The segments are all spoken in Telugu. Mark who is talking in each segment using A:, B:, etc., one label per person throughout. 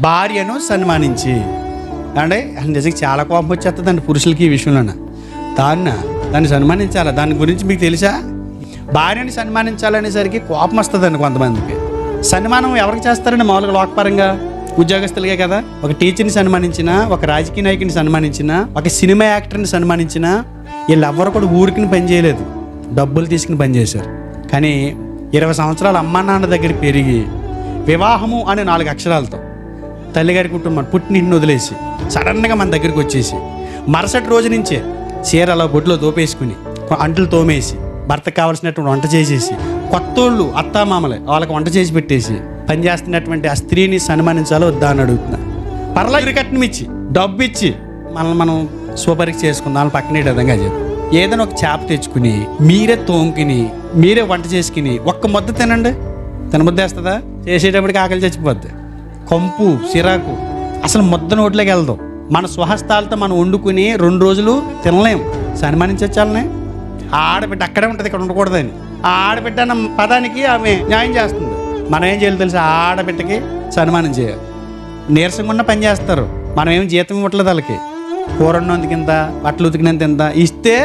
A: భార్యను సన్మానించి. అంటే నిజంగా చాలా కోపం వచ్చేస్తుందండి పురుషులకి ఈ విషయంలోన. దాన్ని సన్మానించాలి. దాని గురించి మీకు తెలుసా? భార్యని సన్మానించాలనేసరికి కోపం వస్తుందండి కొంతమందికి. సన్మానం ఎవరికి చేస్తారండి మామూలుగా లోకపరంగా? ఉద్యోగస్తులకే కదా. ఒక టీచర్ని సన్మానించినా, ఒక రాజకీయ నాయకుని సన్మానించినా, ఒక సినిమా యాక్టర్ని సన్మానించినా వీళ్ళెవ్వరు కూడా ఊరికి పని చేయలేదు, డబ్బులు తీసుకుని పనిచేశారు. కానీ 20 సంవత్సరాలు అమ్మా నాన్న దగ్గర పెరిగి వివాహము అనే 4 అక్షరాలతో తల్లిగారి కుటుంబం పుట్టినింటిని వదిలేసి సడన్గా మన దగ్గరికి వచ్చేసి మరుసటి రోజు నుంచే చీరలో బొడ్లో తోపేసుకుని అంట్లు తోమేసి భర్తకు కావాల్సినటువంటి వంట చేసేసి కొత్తోళ్ళు అత్తామామలే వాళ్ళకి వంట చేసి పెట్టేసి పనిచేస్తున్నటువంటి ఆ స్త్రీని సన్మానించాలో వద్దా అని అడుగుతున్నా. పర్లా కట్నం ఇచ్చి డబ్బు ఇచ్చి మనం స్వపరీక్ష చేసుకుందాం, వాళ్ళని పక్కనే విధంగా చెప్పి ఏదైనా ఒక చేప తెచ్చుకుని మీరే తోముకుని మీరే వంట చేసుకుని ఒక్క ముద్ద తినండి. తినముద్ద వేస్తుందా? చేసేటప్పటికి ఆకలి చచ్చిపోద్ది. కంపు సిరాకు అసలు ముద్ద నోట్లోకి వెళ్దాం. మన స్వహస్తాలతో మనం వండుకుని 2 రోజులు తినలేం. సన్మానించాలనే ఆడబిడ్డ అక్కడే ఉంటుంది, ఇక్కడ ఉండకూడదని. ఆ ఆడబిడ్డ అన్న పదానికి ఆమె న్యాయం చేస్తుంది. మనం ఏం చేయాలి తెలుసా? ఆడబిడ్డకి సన్మానం చేయాలి. నీరసంగా ఉన్న పని చేస్తారు, మనం ఏం జీతం ఇవ్వట్లేదు వాళ్ళకి. కూర ఉన్నందుకు ఇంత, బట్టలు ఉతికినంత ఇంత ఇస్తే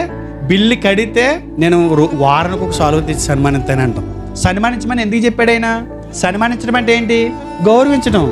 A: బిల్లు కడితే నేను వారానికి ఒక సాల్వ్ తెచ్చి సన్మానిస్తాను అంటాం. సన్మానించమని ఎందుకు చెప్పాడైనా? సన్మానించడం అంటే ఏంటి? గౌరవించడం.